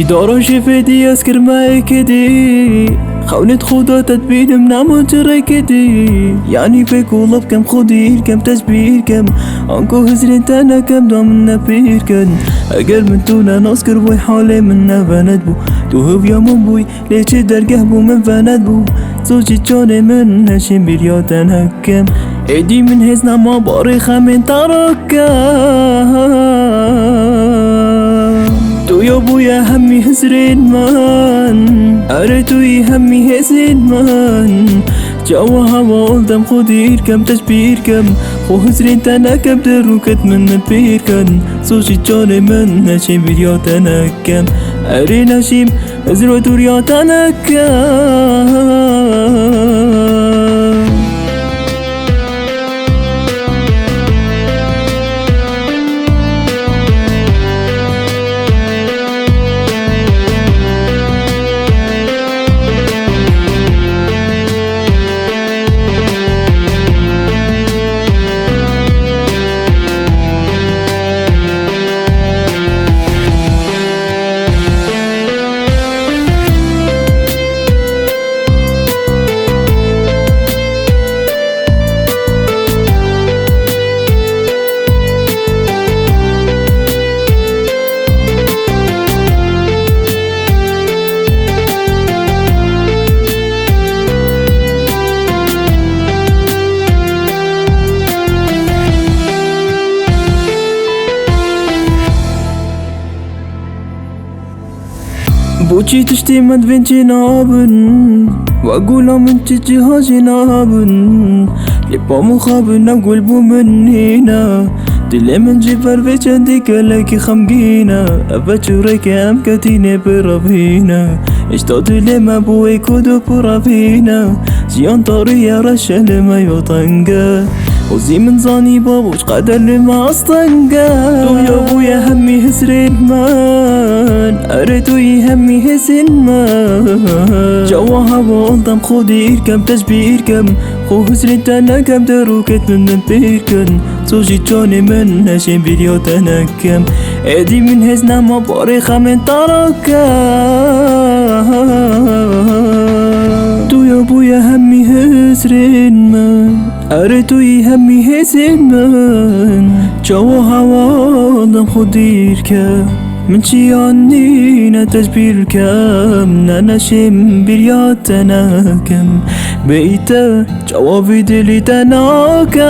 دارو شفدي أسكر ما كدي خونت خدا تدبير منامو ترى كدي يعني بك والله كم خدير كم تسبير كم أنكو هزرين تانا كم دوم نبير كن أقل من تونا نسكر بوي حالي من نفند بو توهب يا من بوي ليش درقه بو من فند بو زوجي جاني من نشين برياتنا كم ايدي من هزنا ما باريخة من تركه تو يا بويا همي هزرين من أريتوي همي هزين من جوا هوا قلدم خدير كم تشبير كم خو هزرين تانا كم دروكت من نبير كن سوشي جاني من نشيم برياتنا كم أري نشيم هزرو دورياتنا كم بوچی تشتی مدفن جنابن واقول من تجها جنابن لبا مخابن اقول بو منينا دلي من جبر بجندي كلاكي خمقينا ابجوريك ام كتيني برابينا اشتاد لما بوي كودو برابينا زيان طارية رشا ما يوطنقا وزي من زاني بابوش قدر لما أصطنقا تو يا بويا همي هزرين مان أريتوي همي هزين مان جوا هوا قلدم خدير كم تشبير كم خو هزرين تانا كم دروكت من نبير كن زوجي جاني من نشين برياتنا كم ايدي من هزنا ما باريخة من تركه تو يا بويا همي هزرين مان أريتوي همي هزين من جوا هوا قلدم خدير كم من شيانينا تجبير كم ننشم برياتنا كم بيتا جوابي دلي تناكم